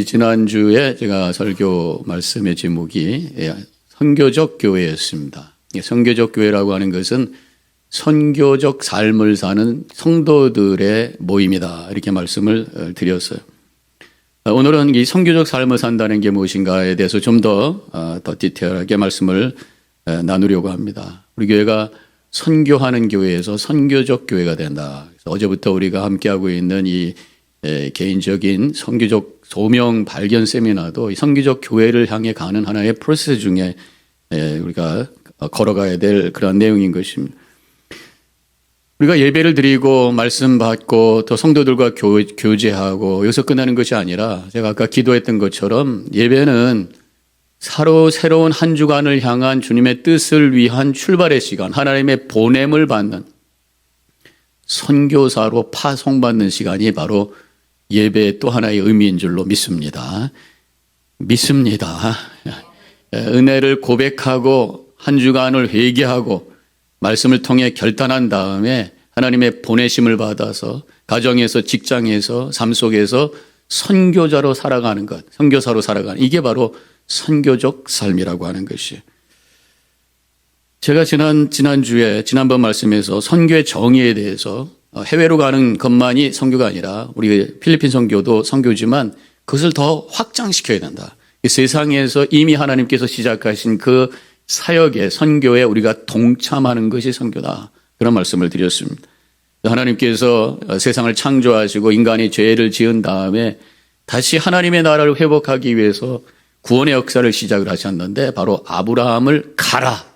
지난주에 제가 설교 말씀의 제목이 선교적 교회였습니다. 선교적 교회라고 하는 것은 선교적 삶을 사는 성도들의 모임이다, 이렇게 말씀을 드렸어요. 오늘은 이 선교적 삶을 산다는 게 무엇인가에 대해서 좀 더 디테일하게 말씀을 나누려고 합니다. 우리 교회가 선교하는 교회에서 선교적 교회가 된다. 그래서 어제부터 우리가 함께하고 있는 이 개인적인 선교적 소명 발견 세미나도 이 선교적 교회를 향해 가는 하나의 프로세스 중에 우리가 걸어가야 될 그런 내용인 것입니다. 우리가 예배를 드리고 말씀 받고 또 성도들과 교제하고 여기서 끝나는 것이 아니라 제가 아까 기도했던 것처럼 예배는 새로운 한 주간을 향한 주님의 뜻을 위한 출발의 시간, 하나님의 보냄을 받는 선교사로 파송받는 시간이 바로 예배의 또 하나의 의미인 줄로 믿습니다. 은혜를 고백하고 한 주간을 회개하고 말씀을 통해 결단한 다음에 하나님의 보내심을 받아서 가정에서 직장에서 삶 속에서 선교자로 살아가는 것, 선교사로 살아가는, 이게 바로 선교적 삶이라고 하는 것이에요. 제가 지난번 말씀에서 선교의 정의에 대해서 해외로 가는 것만이 선교가 아니라 우리 필리핀 선교도 선교지만 그것을 더 확장시켜야 된다. 이 세상에서 이미 하나님께서 시작하신 그 사역의 선교에 우리가 동참하는 것이 선교다, 그런 말씀을 드렸습니다. 하나님께서 세상을 창조하시고 인간이 죄를 지은 다음에 다시 하나님의 나라를 회복하기 위해서 구원의 역사를 시작을 하셨는데 바로 아브라함을 가라,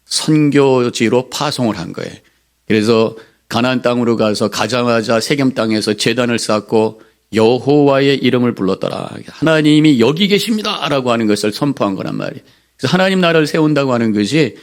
선교지로 파송을 한 거예요. 그래서 가나안 땅으로 가서 가자마자 세겜 땅에서 제단을 쌓고 여호와의 이름을 불렀더라. 하나님이 여기 계십니다라고 하는 것을 선포한 거란 말이에요. 그래서 하나님 나라를 세운다고 하는 것이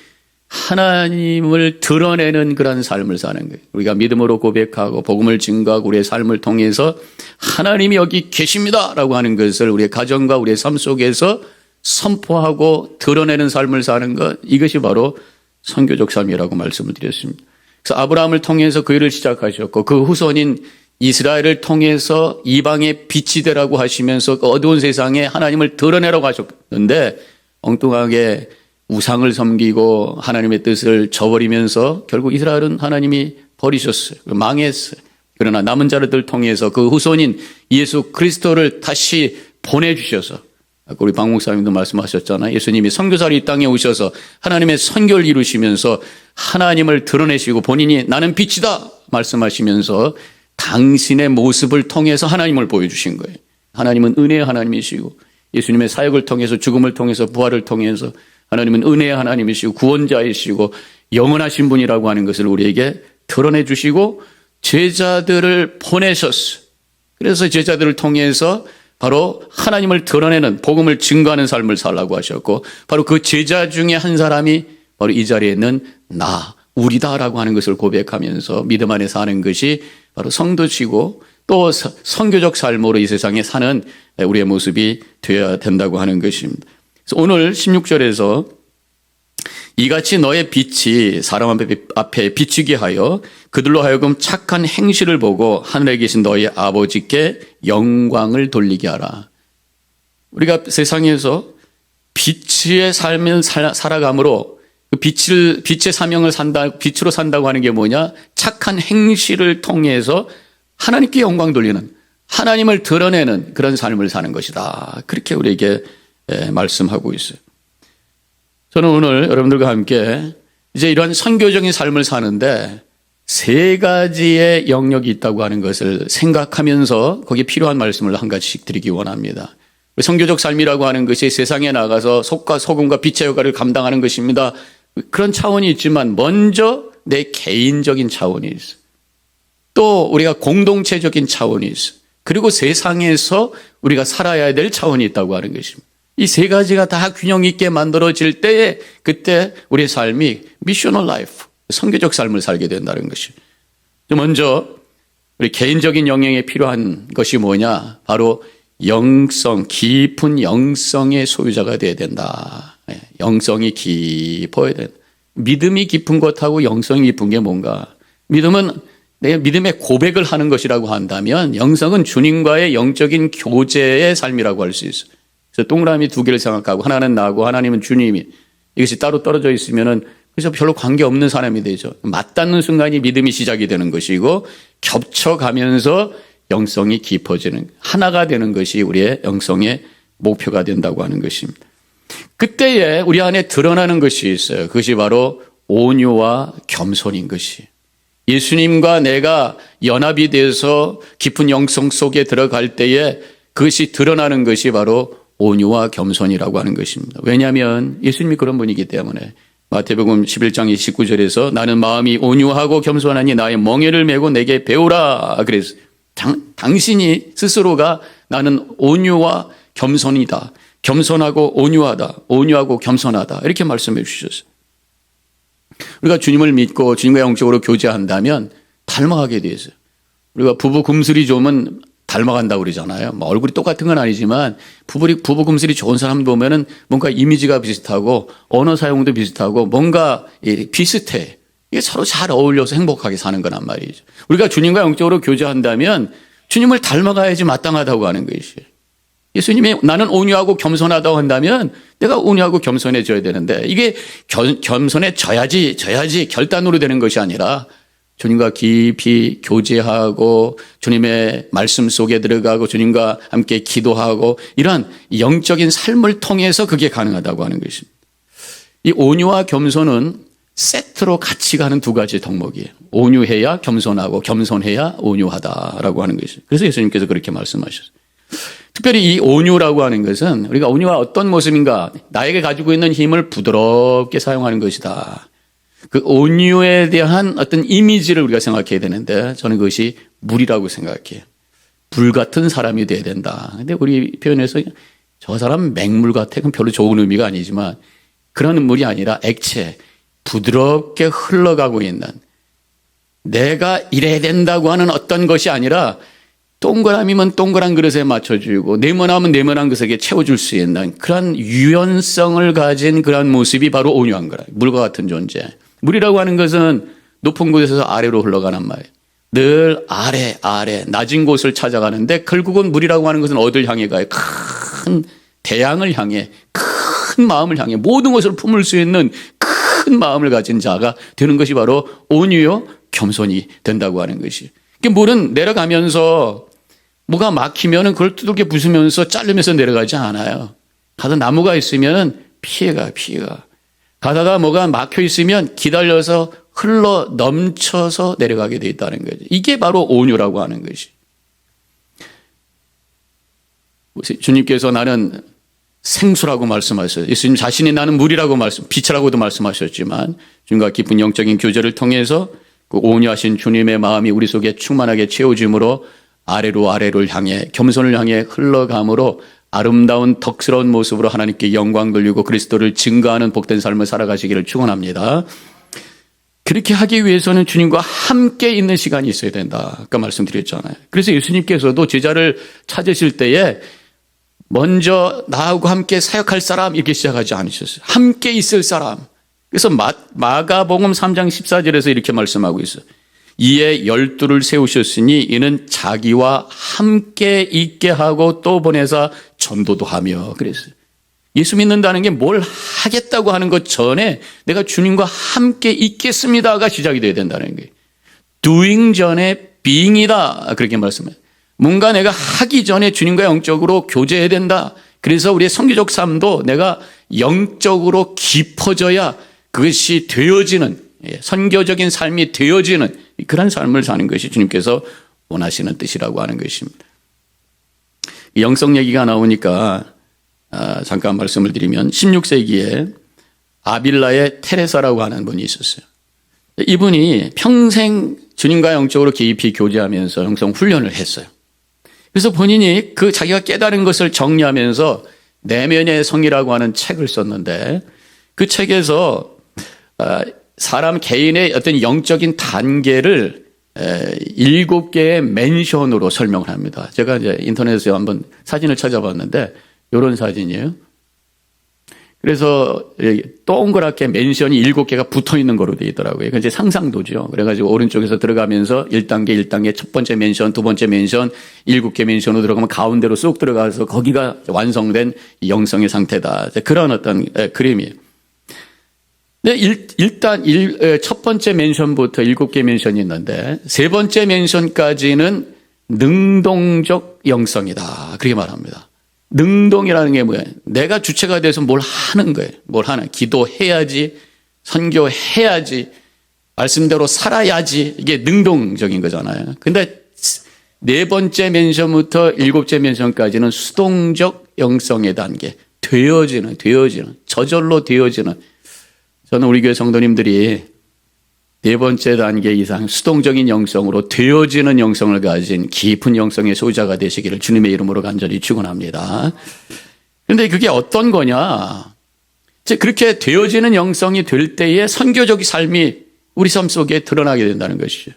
하나님을 드러내는 그런 삶을 사는 거예요. 우리가 믿음으로 고백하고 복음을 증거하고 우리의 삶을 통해서 하나님이 여기 계십니다라고 하는 것을 우리의 가정과 우리의 삶 속에서 선포하고 드러내는 삶을 사는 것, 이것이 바로 선교적 삶이라고 말씀을 드렸습니다. 그래서 아브라함을 통해서 그 일을 시작하셨고 그 후손인 이스라엘을 통해서 이방의 빛이 되라고 하시면서 그 어두운 세상에 하나님을 드러내라고 하셨는데 엉뚱하게 우상을 섬기고 하나님의 뜻을 저버리면서 결국 이스라엘은 하나님이 버리셨어요. 망했어요. 그러나 남은 자들을 통해서 그 후손인 예수 그리스도를 다시 보내주셔서, 우리 박 목사님도 말씀하셨잖아요. 예수님이 선교사로 이 땅에 오셔서 하나님의 선교를 이루시면서 하나님을 드러내시고 본인이 나는 빛이다 말씀하시면서 당신의 모습을 통해서 하나님을 보여주신 거예요. 하나님은 은혜의 하나님이시고 예수님의 사역을 통해서 죽음을 통해서 부활을 통해서 하나님은 은혜의 하나님이시고 구원자이시고 영원하신 분이라고 하는 것을 우리에게 드러내 주시고 제자들을 보내셨어요. 그래서 제자들을 통해서 바로 하나님을 드러내는 복음을 증거하는 삶을 살라고 하셨고 바로 그 제자 중에 한 사람이 바로 이 자리에 있는 우리다라고 하는 것을 고백하면서 믿음 안에 사는 것이 바로 성도시고 또 선교적 삶으로 이 세상에 사는 우리의 모습이 되어야 된다고 하는 것입니다. 그래서 오늘 16절에서 이같이 너의 빛이 사람 앞에 비추게 하여 그들로 하여금 착한 행실을 보고 하늘에 계신 너희 아버지께 영광을 돌리게 하라. 우리가 세상에서 빛의 삶을 살아감으로 그 빛의 사명을 빛으로 산다고 하는 게 뭐냐? 착한 행실을 통해서 하나님께 영광 돌리는, 하나님을 드러내는 그런 삶을 사는 것이다. 그렇게 우리에게 말씀하고 있어요. 저는 오늘 여러분들과 함께 이제 이러한 선교적인 삶을 사는데 세 가지의 영역이 있다고 하는 것을 생각하면서 거기에 필요한 말씀을 한 가지씩 드리기 원합니다. 선교적 삶이라고 하는 것이 세상에 나가서 속과 소금과 빛의 역할을 감당하는 것입니다. 그런 차원이 있지만 먼저 내 개인적인 차원이 있어요. 또 우리가 공동체적인 차원이 있어요. 그리고 세상에서 우리가 살아야 될 차원이 있다고 하는 것입니다. 이 세 가지가 다 균형 있게 만들어질 때에 그때 우리의 삶이 미셔널 라이프, 선교적 삶을 살게 된다는 것입니다. 먼저 우리 개인적인 영역에 필요한 것이 뭐냐? 바로 깊은 영성의 소유자가 되어야 된다. 영성이 깊어야 된다. 믿음이 깊은 것하고 영성이 깊은 게 뭔가? 믿음은 내 믿음의 고백을 하는 것이라고 한다면 영성은 주님과의 영적인 교제의 삶이라고 할 수 있어요. 그래서 동그라미 두 개를 생각하고 하나는 나고 하나님은 주님이 이것이 따로 떨어져 있으면은 그래서 별로 관계없는 사람이 되죠. 맞닿는 순간이 믿음이 시작이 되는 것이고 겹쳐가면서 영성이 깊어지는 하나가 되는 것이 우리의 영성의 목표가 된다고 하는 것입니다. 그때에 우리 안에 드러나는 것이 있어요. 그것이 바로 온유와 겸손인 것이. 예수님과 내가 연합이 돼서 깊은 영성 속에 들어갈 때에 그것이 드러나는 것이 바로 온유와 겸손이라고 하는 것입니다. 왜냐하면 예수님이 그런 분이기 때문에 마태복음 11장 29절에서 나는 마음이 온유하고 겸손하니 나의 멍에를 메고 내게 배우라. 그래서 당신이 스스로가 나는 온유와 겸손이다. 겸손하고 온유하다. 온유하고 겸손하다. 이렇게 말씀해 주셨어요. 우리가 주님을 믿고 주님과 영적으로 교제한다면 닮아가게 돼 있어요. 우리가 부부 금슬이 좋으면 닮아간다고 그러잖아요. 뭐 얼굴이 똑같은 건 아니지만 부부 금슬이 좋은 사람 보면은 뭔가 이미지가 비슷하고 언어 사용도 비슷하고 뭔가 비슷해. 이게 서로 잘 어울려서 행복하게 사는 거란 말이죠. 우리가 주님과 영적으로 교제한다면 주님을 닮아가야지 마땅하다고 하는 것이에요. 예수님이 나는 온유하고 겸손하다고 한다면 내가 온유하고 겸손해져야 되는데 이게 겸손해져야지 결단으로 되는 것이 아니라 주님과 깊이 교제하고 주님의 말씀 속에 들어가고 주님과 함께 기도하고 이러한 영적인 삶을 통해서 그게 가능하다고 하는 것입니다. 이 온유와 겸손은 세트로 같이 가는 두 가지 덕목이에요. 온유해야 겸손하고 겸손해야 온유하다라고 하는 것이죠. 그래서 예수님께서 그렇게 말씀하셨어요. 특별히 이 온유라고 하는 것은 우리가 온유가 어떤 모습인가 나에게 가지고 있는 힘을 부드럽게 사용하는 것이다. 그 온유에 대한 어떤 이미지를 우리가 생각해야 되는데 저는 그것이 물이라고 생각해요. 불 같은 사람이 돼야 된다. 근데 우리 표현에서 저 사람 맹물 같아. 그건 별로 좋은 의미가 아니지만 그런 물이 아니라 액체, 부드럽게 흘러가고 있는 내가 이래야 된다고 하는 어떤 것이 아니라 동그라미면 동그란 그릇에 맞춰주고 네모나면 네모난 그릇에 채워줄 수 있는 그런 유연성을 가진 그런 모습이 바로 온유한 거라. 물과 같은 존재. 물이라고 하는 것은 높은 곳에서 아래로 흘러가는 말이에요. 늘 아래 낮은 곳을 찾아가는데 결국은 물이라고 하는 것은 어딜 향해 가요? 큰 대양을 향해 큰 마음을 향해 모든 것을 품을 수 있는 큰 마음을 가진 자가 되는 것이 바로 온유요 겸손이 된다고 하는 것이. 물은 내려가면서 뭐가 막히면은 그걸 두들겨 부수면서 자르면서 내려가지 않아요. 가다 나무가 있으면 피해가. 가다가 뭐가 막혀 있으면 기다려서 흘러 넘쳐서 내려가게 돼 있다는 거죠. 이게 바로 온유라고 하는 것이. 주님께서 나는 생수라고 말씀하셨어요. 예수님 자신이 나는 물이라고 빛이라고도 말씀하셨지만 주님과 깊은 영적인 교제를 통해서 그 온유하신 주님의 마음이 우리 속에 충만하게 채워짐으로 아래를 향해 겸손을 향해 흘러감으로 아름다운 덕스러운 모습으로 하나님께 영광 돌리고 그리스도를 증거하는 복된 삶을 살아가시기를 축원합니다. 그렇게 하기 위해서는 주님과 함께 있는 시간이 있어야 된다. 아까 말씀드렸잖아요. 그래서 예수님께서도 제자를 찾으실 때에 먼저 나하고 함께 사역할 사람 이렇게 시작하지 않으셨어요. 함께 있을 사람. 그래서 마가복음 3장 14절에서 이렇게 말씀하고 있어요. 이에 12를 세우셨으니 이는 자기와 함께 있게 하고 또 보내사 전도도 하며 그랬어요. 예수 믿는다는 게 뭘 하겠다고 하는 것 전에 내가 주님과 함께 있겠습니다가 시작이 돼야 된다는 거예요. doing 전에 being이다 그렇게 말씀해요. 뭔가 내가 하기 전에 주님과 영적으로 교제해야 된다. 그래서 우리의 선교적 삶도 내가 영적으로 깊어져야 그것이 되어지는 선교적인 삶이 되어지는 그런 삶을 사는 것이 주님께서 원하시는 뜻이라고 하는 것입니다. 영성 얘기가 나오니까 잠깐 말씀을 드리면 16세기에 아빌라의 테레사라고 하는 분이 있었어요. 이분이 평생 주님과 영적으로 깊이 교제하면서 영성 훈련을 했어요. 그래서 본인이 그 자기가 깨달은 것을 정리하면서 내면의 성이라고 하는 책을 썼는데 그 책에서 사람 개인의 어떤 영적인 단계를 7개의 맨션으로 설명을 합니다. 제가 이제 인터넷에 한번 사진을 찾아봤는데 이런 사진이에요. 그래서 동그랗게 맨션이 7개가 붙어 있는 거로 되어 있더라고요. 이제 상상도죠. 그래가지고 오른쪽에서 들어가면서 1단계, 1단계, 첫 번째 맨션, 두 번째 맨션, 7개 맨션으로 들어가면 가운데로 쏙 들어가서 거기가 완성된 영성의 상태다. 그런 어떤 그림이에요. 일단 첫 번째 맨션부터 7개 맨션이 있는데 세 번째 맨션까지는 능동적 영성이다. 그렇게 말합니다. 능동이라는 게 뭐예요? 내가 주체가 돼서 뭘 하는 거예요. 뭘 하는. 기도해야지, 선교해야지, 말씀대로 살아야지. 이게 능동적인 거잖아요. 근데 네 번째 맨션부터 7째 맨션까지는 수동적 영성의 단계. 되어지는, 저절로 되어지는. 저는 우리 교회 성도님들이 네 번째 단계 이상 수동적인 영성으로 되어지는 영성을 가진 깊은 영성의 소유자가 되시기를 주님의 이름으로 간절히 축원합니다. 그런데 그게 어떤 거냐? 그렇게 되어지는 영성이 될 때에 선교적 삶이 우리 삶 속에 드러나게 된다는 것이죠.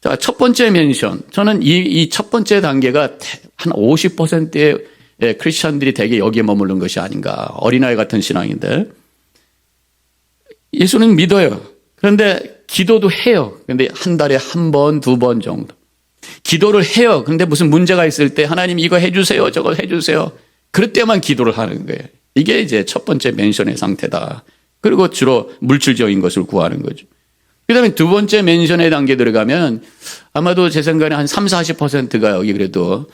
자, 첫 번째 멘션. 저는 이 첫 번째 단계가 한 50%의 크리스천들이 대개 여기에 머무르는 것이 아닌가. 어린아이 같은 신앙인데. 예수는 믿어요. 그런데 기도도 해요. 그런데 한 달에 한 번, 두 번 정도. 기도를 해요. 그런데 무슨 문제가 있을 때 하나님 이거 해주세요. 저거 해주세요. 그럴 때만 기도를 하는 거예요. 이게 이제 첫 번째 맨션의 상태다. 그리고 주로 물질적인 것을 구하는 거죠. 그 다음에 두 번째 맨션의 단계 들어가면 아마도 제 생각에 한 30-40%가 여기 그래도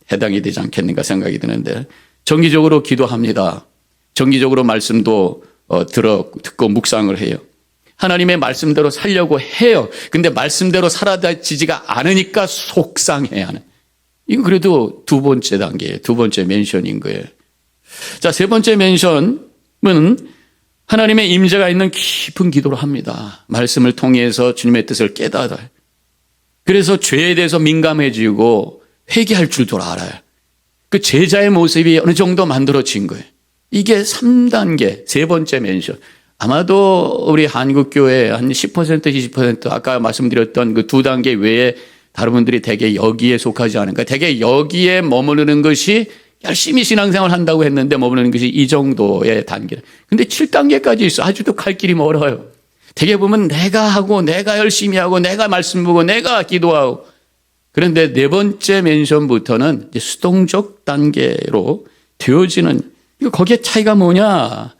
해당이 되지 않겠는가 생각이 드는데 정기적으로 기도합니다. 정기적으로 말씀도 듣고 묵상을 해요. 하나님의 말씀대로 살려고 해요. 근데 말씀대로 살아지지가 않으니까 속상해야 하는. 이건 그래도 두 번째 단계, 두 번째 맨션인 거예요. 자, 세 번째 맨션은 하나님의 임재가 있는 깊은 기도를 합니다. 말씀을 통해서 주님의 뜻을 깨달아요. 그래서 죄에 대해서 민감해지고 회개할 줄도 알아요. 그 제자의 모습이 어느 정도 만들어진 거예요. 이게 3단계, 세 번째 맨션. 아마도 우리 한국교회 한 10%, 20% 아까 말씀드렸던 그 두 단계 외에 다른 분들이 대개 여기에 속하지 않을까. 대개 여기에 머무르는 것이 열심히 신앙생활 한다고 했는데 머무르는 것이 이 정도의 단계. 근데 7단계까지 있어. 아직도 갈 길이 멀어요. 대개 보면 내가 하고 내가 열심히 하고 내가 말씀 보고 내가 기도하고. 그런데 네 번째 맨션부터는 이제 수동적 단계로 되어지는 거기에 차이가 뭐냐?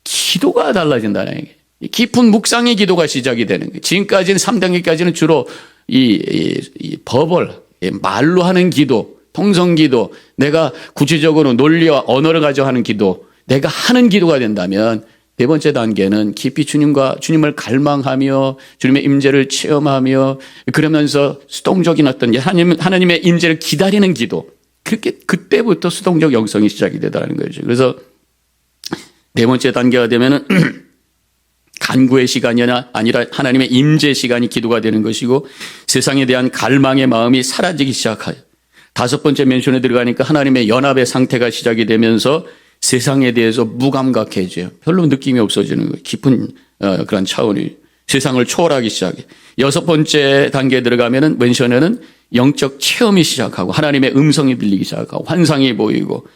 기도가 달라진다는 얘기예요. 깊은 묵상의 기도가 시작이 되는 거예요. 지금까지는 3단계까지는 주로 이 버벌, 말로 하는 기도, 통성기도, 내가 구체적으로 논리와 언어를 가지고 하는 기도, 내가 하는 기도가 된다면 네 번째 단계는 깊이 주님을 갈망하며 주님의 임재를 체험하며 그러면서 수동적인 어떤 하나님의 임재를 기다리는 기도, 그렇게 그때부터 수동적 영성이 시작이 되다는 거죠. 그래서 네 번째 단계가 되면은 간구의 시간이 아니라 하나님의 임재 시간이 기도가 되는 것이고 세상에 대한 갈망의 마음이 사라지기 시작해요. 다섯 번째 맨션에 들어가니까 하나님의 연합의 상태가 시작이 되면서 세상에 대해서 무감각해져요. 별로 느낌이 없어지는 거예요. 깊은 그런 차원이 세상을 초월하기 시작해요. 여섯 번째 단계에 들어가면은 맨션에는 영적 체험이 시작하고 하나님의 음성이 들리기 시작하고 환상이 보이고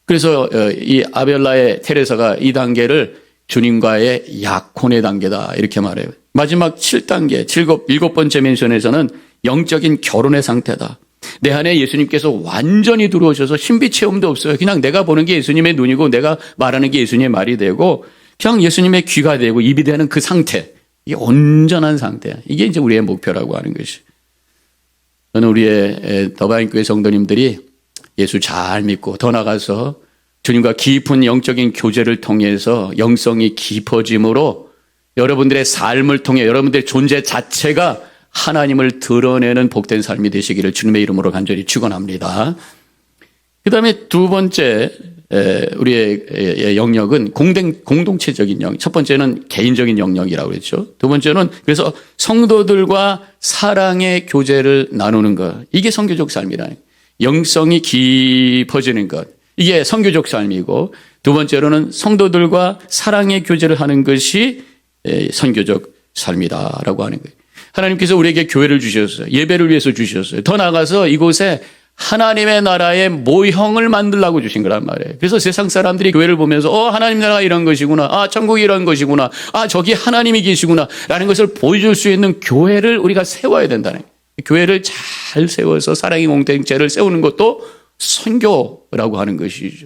그래서 이 아벨라의 테레사가 이 단계를 주님과의 약혼의 단계다 이렇게 말해요. 마지막 7단계, 7번째 맨션에서는 영적인 결혼의 상태다. 내 안에 예수님께서 완전히 들어오셔서 신비 체험도 없어요. 그냥 내가 보는 게 예수님의 눈이고 내가 말하는 게 예수님의 말이 되고 그냥 예수님의 귀가 되고 입이 되는 그 상태. 이게 온전한 상태야. 이게 이제 우리의 목표라고 하는 것이. 저는 우리의 더바인교회 성도님들이 예수 잘 믿고 더 나가서 주님과 깊은 영적인 교제를 통해서 영성이 깊어짐으로 여러분들의 삶을 통해 여러분들의 존재 자체가 하나님을 드러내는 복된 삶이 되시기를 주님의 이름으로 간절히 축원합니다. 그다음에 두 번째 우리의 영역은 공동체적인 영역. 첫 번째는 개인적인 영역이라고 그랬죠. 두 번째는 그래서 성도들과 사랑의 교제를 나누는 것. 이게 선교적 삶이라는 거예요. 영성이 깊어지는 것. 이게 선교적 삶이고 두 번째로는 성도들과 사랑의 교제를 하는 것이 선교적 삶이다라고 하는 거예요. 하나님께서 우리에게 교회를 주셨어요. 예배를 위해서 주셨어요. 더 나아가서 이곳에 하나님의 나라의 모형을 만들라고 주신 거란 말이에요. 그래서 세상 사람들이 교회를 보면서 하나님 나라가 이런 것이구나, 천국이 이런 것이구나, 저기 하나님이 계시구나 라는 것을 보여줄 수 있는 교회를 우리가 세워야 된다는 거예요. 교회를 잘 세워서 사랑의 공동체를 세우는 것도 선교라고 하는 것이죠.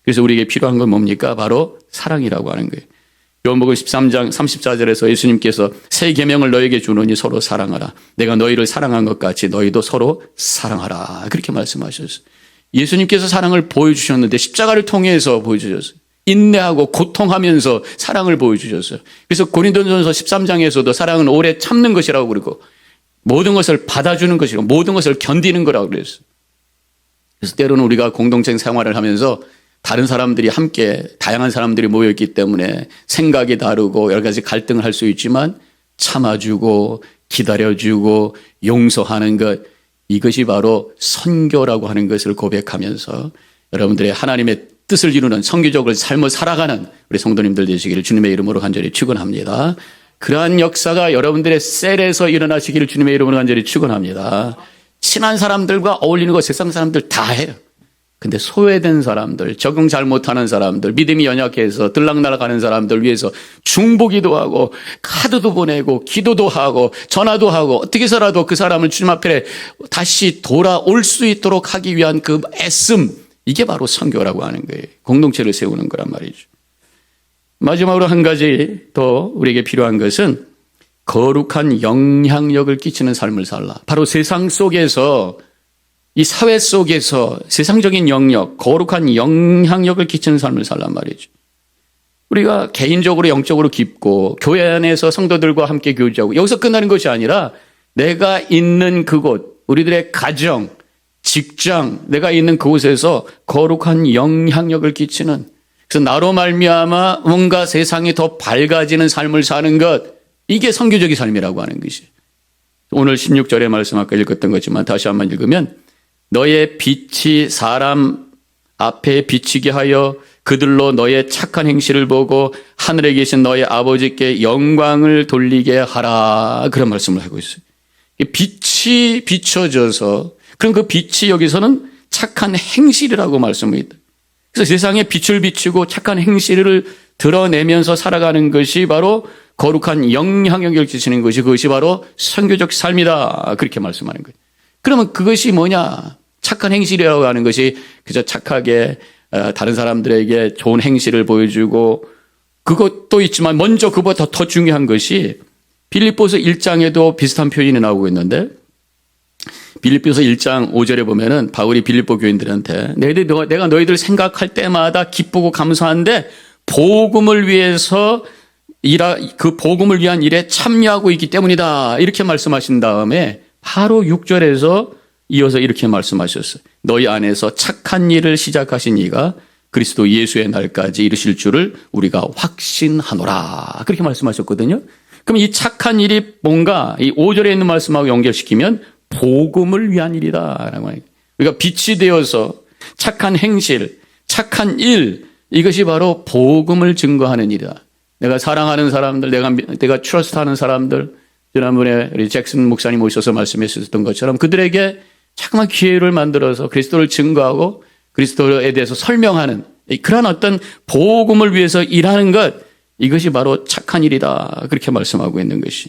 그래서 우리에게 필요한 건 뭡니까? 바로 사랑이라고 하는 거예요. 요한복음 13장 34절에서 예수님께서 새 계명을 너에게 주노니 서로 사랑하라. 내가 너희를 사랑한 것 같이 너희도 서로 사랑하라. 그렇게 말씀하셨어요. 예수님께서 사랑을 보여주셨는데 십자가를 통해서 보여주셨어요. 인내하고 고통하면서 사랑을 보여주셨어요. 그래서 고린도전서 13장에서도 사랑은 오래 참는 것이라고 그러고 모든 것을 받아주는 것이고 모든 것을 견디는 거라고 그랬어요. 그래서 때로는 우리가 공동체 생활을 하면서 다른 사람들이 함께 다양한 사람들이 모여있기 때문에 생각이 다르고 여러 가지 갈등을 할 수 있지만 참아주고 기다려주고 용서하는 것, 이것이 바로 선교라고 하는 것을 고백하면서 여러분들의 하나님의 뜻을 이루는 선교적을 삶을 살아가는 우리 성도님들 되시기를 주님의 이름으로 간절히 축원합니다. 그러한 역사가 여러분들의 셀에서 일어나시기를 주님의 이름으로 간절히 축원합니다. 친한 사람들과 어울리는 거 세상 사람들 다 해요. 근데 소외된 사람들, 적응 잘 못하는 사람들, 믿음이 연약해서 들락날락하는 사람들 위해서 중보기도 하고 카드도 보내고 기도도 하고 전화도 하고 어떻게 해서라도 그 사람을 주님 앞에 다시 돌아올 수 있도록 하기 위한 그 애씀, 이게 바로 선교라고 하는 거예요. 공동체를 세우는 거란 말이죠. 마지막으로 한 가지 더 우리에게 필요한 것은 거룩한 영향력을 끼치는 삶을 살라. 바로 세상 속에서 이 사회 속에서 세상적인 영역, 거룩한 영향력을 끼치는 삶을 살란 말이죠. 우리가 개인적으로 영적으로 깊고 교회 안에서 성도들과 함께 교제하고 여기서 끝나는 것이 아니라 내가 있는 그곳, 우리들의 가정, 직장, 내가 있는 그곳에서 거룩한 영향력을 끼치는, 그래서 나로 말미암아 뭔가 세상이 더 밝아지는 삶을 사는 것, 이게 선교적인 삶이라고 하는 것이에요. 오늘 16절의 말씀 아까 읽었던 거지만 다시 한번 읽으면 너의 빛이 사람 앞에 비치게 하여 그들로 너의 착한 행실을 보고 하늘에 계신 너의 아버지께 영광을 돌리게 하라. 그런 말씀을 하고 있어요. 빛이 비춰져서, 그럼 그 빛이 여기서는 착한 행실이라고 말씀을 했다. 그래서 세상에 빛을 비추고 착한 행실을 드러내면서 살아가는 것이 바로 거룩한 영향력을 끼치는 것이, 그것이 바로 선교적 삶이다. 그렇게 말씀하는 거예요. 그러면 그것이 뭐냐? 착한 행실이라고 하는 것이 그저 착하게 다른 사람들에게 좋은 행실을 보여주고, 그것도 있지만 먼저 그보다 더 중요한 것이 빌립보서 1장에도 비슷한 표현이 나오고 있는데, 빌립보서 1장 5절에 보면은 바울이 빌립보 교인들한테 내가 너희들 생각할 때마다 기쁘고 감사한데 복음을 위해서 그 복음을 위한 일에 참여하고 있기 때문이다. 이렇게 말씀하신 다음에 바로 6절에서 이어서 이렇게 말씀하셨어요. 너희 안에서 착한 일을 시작하신 이가 그리스도 예수의 날까지 이르실 줄을 우리가 확신하노라. 그렇게 말씀하셨거든요. 그럼 이 착한 일이 뭔가 이 5절에 있는 말씀하고 연결시키면 복음을 위한 일이다. 우리가 빛이 되어서 착한 행실, 착한 일, 이것이 바로 복음을 증거하는 일이다. 내가 사랑하는 사람들, 내가 트러스트하는 사람들, 지난번에 우리 잭슨 목사님 오셔서 말씀하셨던 것처럼 그들에게 자꾸만 기회를 만들어서 그리스도를 증거하고 그리스도에 대해서 설명하는 그런 어떤 복음을 위해서 일하는 것, 이것이 바로 착한 일이다. 그렇게 말씀하고 있는 것이,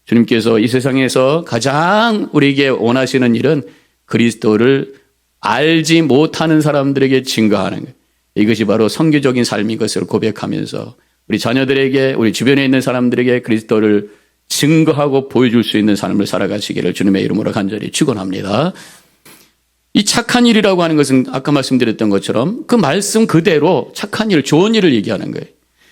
주님께서 이 세상에서 가장 우리에게 원하시는 일은 그리스도를 알지 못하는 사람들에게 증거하는 것, 이것이 바로 선교적인 삶인 것을 고백하면서 우리 자녀들에게, 우리 주변에 있는 사람들에게 그리스도를 증거하고 보여줄 수 있는 삶을 살아가시기를 주님의 이름으로 간절히 축원합니다. 이 착한 일이라고 하는 것은 아까 말씀드렸던 것처럼 그 말씀 그대로 착한 일, 좋은 일을 얘기하는 거예요.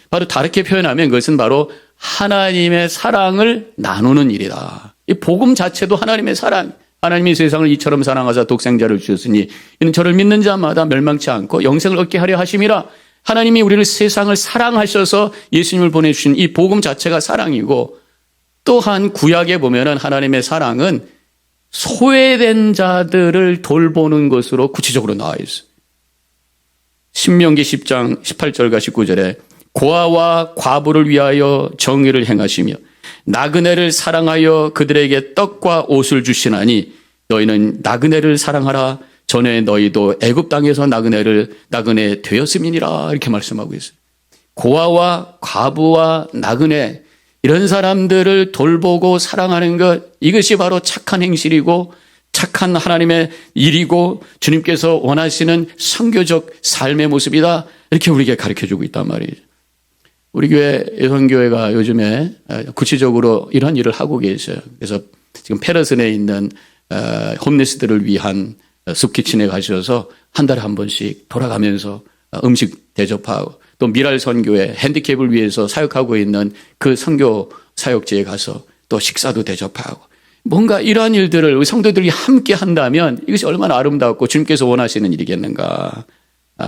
바로 다르게 표현하면 그것은 바로 하나님의 사랑을 나누는 일이다. 이 복음 자체도 하나님의 사랑, 하나님이 세상을 이처럼 사랑하사 독생자를 주셨으니 이는 저를 믿는 자마다 멸망치 않고 영생을 얻게 하려 하심이라. 하나님이 우리를 세상을 사랑하셔서 예수님을 보내주신 이 복음 자체가 사랑이고, 또한 구약에 보면은 하나님의 사랑은 소외된 자들을 돌보는 것으로 구체적으로 나와 있어요. 신명기 10장 18절과 19절에 고아와 과부를 위하여 정의를 행하시며 나그네를 사랑하여 그들에게 떡과 옷을 주시나니 너희는 나그네를 사랑하라. 전에 너희도 애굽 땅에서 나그네 되었음이니라. 이렇게 말씀하고 있어요. 고아와 과부와 나그네 이런 사람들을 돌보고 사랑하는 것, 이것이 바로 착한 행실이고 착한 하나님의 일이고 주님께서 원하시는 선교적 삶의 모습이다. 이렇게 우리에게 가르쳐주고 있단 말이죠. 우리 교회 예선교회가 요즘에 구체적으로 이런 일을 하고 계셔요. 그래서 지금 페러슨에 있는 홈리스들을 위한 숲키친에 가셔서 한 달에 한 번씩 돌아가면서 음식 대접하고, 또 미랄 선교회 핸디캡을 위해서 사역하고 있는 그 선교 사역지에 가서 또 식사도 대접하고, 뭔가 이러한 일들을 우리 성도들이 함께 한다면 이것이 얼마나 아름답고 주님께서 원하시는 일이겠는가.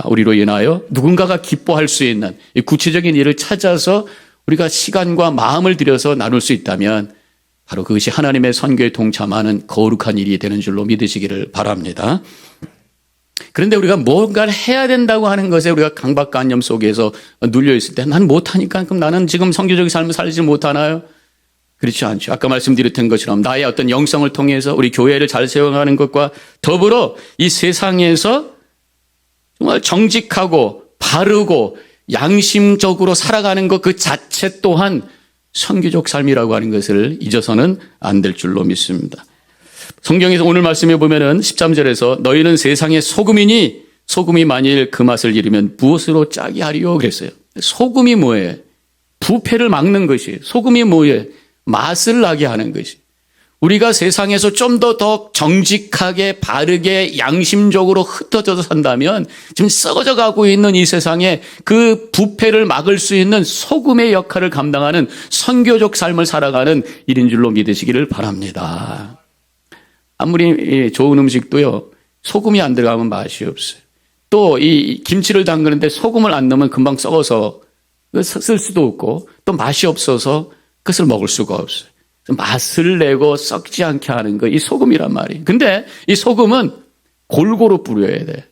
우리로 인하여 누군가가 기뻐할 수 있는 이 구체적인 일을 찾아서 우리가 시간과 마음을 들여서 나눌 수 있다면 바로 그것이 하나님의 선교에 동참하는 거룩한 일이 되는 줄로 믿으시기를 바랍니다. 그런데 우리가 뭔가를 해야 된다고 하는 것에 우리가 강박관념 속에서 눌려 있을 때, 난 못하니까 그럼 나는 지금 선교적인 삶을 살지 못하나요? 그렇지 않죠. 아까 말씀드렸던 것처럼 나의 어떤 영성을 통해서 우리 교회를 잘 세워가는 것과 더불어 이 세상에서 정말 정직하고 바르고 양심적으로 살아가는 것 그 자체 또한 선교적 삶이라고 하는 것을 잊어서는 안 될 줄로 믿습니다. 성경에서 오늘 말씀해 보면은 13절에서 너희는 세상의 소금이니 소금이 만일 그 맛을 잃으면 무엇으로 짜게 하리요 그랬어요. 소금이 뭐예요? 부패를 막는 것이에요. 소금이 뭐예요? 맛을 나게 하는 것이. 우리가 세상에서 좀 더 정직하게 바르게 양심적으로 흩어져서 산다면 지금 썩어져 가고 있는 이 세상에 그 부패를 막을 수 있는 소금의 역할을 감당하는 선교적 삶을 살아가는 일인 줄로 믿으시기를 바랍니다. 아무리 좋은 음식도요, 소금이 안 들어가면 맛이 없어요. 또 이 김치를 담그는데 소금을 안 넣으면 금방 썩어서 쓸 수도 없고, 또 맛이 없어서 그것을 먹을 수가 없어요. 맛을 내고 썩지 않게 하는 거, 이 소금이란 말이에요. 근데 이 소금은 골고루 뿌려야 돼.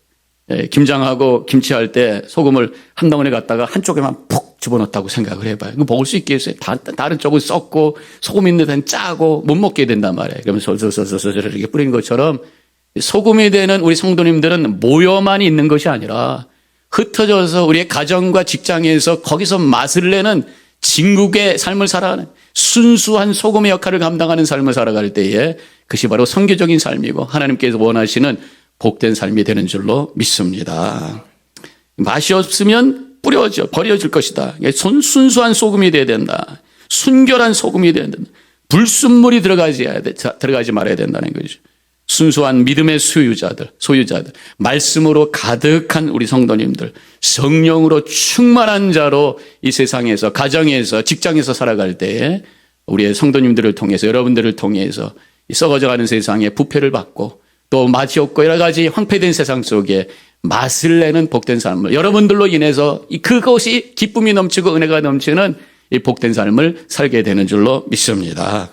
김장하고 김치할 때 소금을 한 덩어리 갖다가 한쪽에만 푹 집어넣었다고 생각을 해봐요. 이거 먹을 수 있겠어요? 다른 쪽은 썩고 소금 있는 데는 짜고 못 먹게 된단 말이에요. 그러면 솔솔솔솔 이렇게 뿌리는 것처럼 소금이 되는 우리 성도님들은 모여만 있는 것이 아니라 흩어져서 우리의 가정과 직장에서 거기서 맛을 내는 진국의 삶을 살아가는 순수한 소금의 역할을 감당하는 삶을 살아갈 때에 그것이 바로 선교적인 삶이고 하나님께서 원하시는 복된 삶이 되는 줄로 믿습니다. 맛이 없으면 버려질 것이다. 순수한 소금이 돼야 된다. 순결한 소금이 돼야 된다. 불순물이 들어가지 말아야 된다는 거죠. 순수한 믿음의 소유자들, 말씀으로 가득한 우리 성도님들, 성령으로 충만한 자로 이 세상에서, 가정에서, 직장에서 살아갈 때에 우리의 성도님들을 통해서, 여러분들을 통해서 이 썩어져가는 세상에 부패를 받고 또 맛이 없고 여러 가지 황폐된 세상 속에 맛을 내는 복된 삶을, 여러분들로 인해서 그것이 기쁨이 넘치고 은혜가 넘치는 이 복된 삶을 살게 되는 줄로 믿습니다.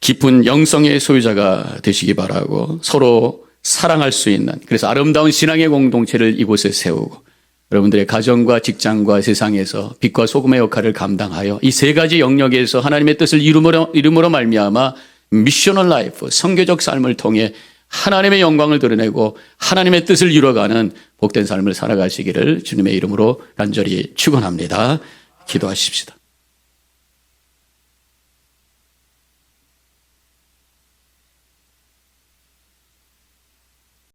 깊은 영성의 소유자가 되시기 바라고, 서로 사랑할 수 있는, 그래서 아름다운 신앙의 공동체를 이곳에 세우고 여러분들의 가정과 직장과 세상에서 빛과 소금의 역할을 감당하여 이 세 가지 영역에서 하나님의 뜻을 이름으로 말미암아 미셔널 라이프, 선교적 삶을 통해 하나님의 영광을 드러내고 하나님의 뜻을 이루어가는 복된 삶을 살아가시기를 주님의 이름으로 간절히 축원합니다. 기도하십시다.